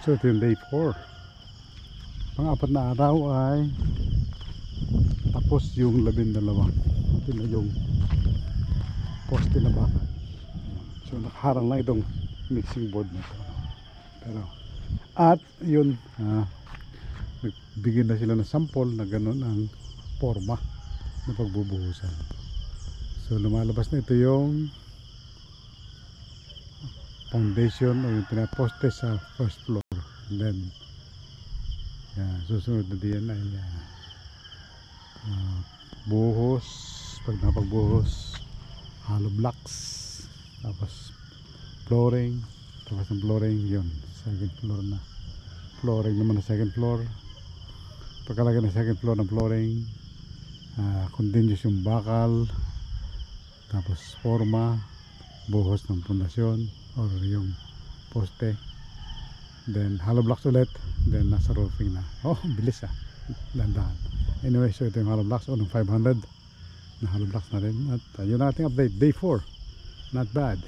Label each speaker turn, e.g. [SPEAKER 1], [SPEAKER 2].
[SPEAKER 1] So ito yung day 4. Pang-apat na araw ay tapos yung 12. Ito na yung poste na bakal. So nakaharang lang itong mixing board na ito. Pero at yun, nagbigyan na sila ng sample na gano'n ang forma na pagbubuhusan. So lumalabas na ito yung foundation o yung pinaposte sa first floor. And then susunod na diyan ay buhos. Pag napagbuhos, hollow blocks, tapos flooring, tapos ng flooring yun, second floor na flooring naman na second floor. Pagkalagay ng second floor ng flooring, continuous yung bakal, tapos forma, buhos ng pundasyon or yung poste, then hollow blocks ulit, then nasa roofing na. Oh, bilis dandahan. Anyway, so ito yung hollow blocks o ng 500 na hollow blocks na rin. At yun ang ating update, day 4. Not bad.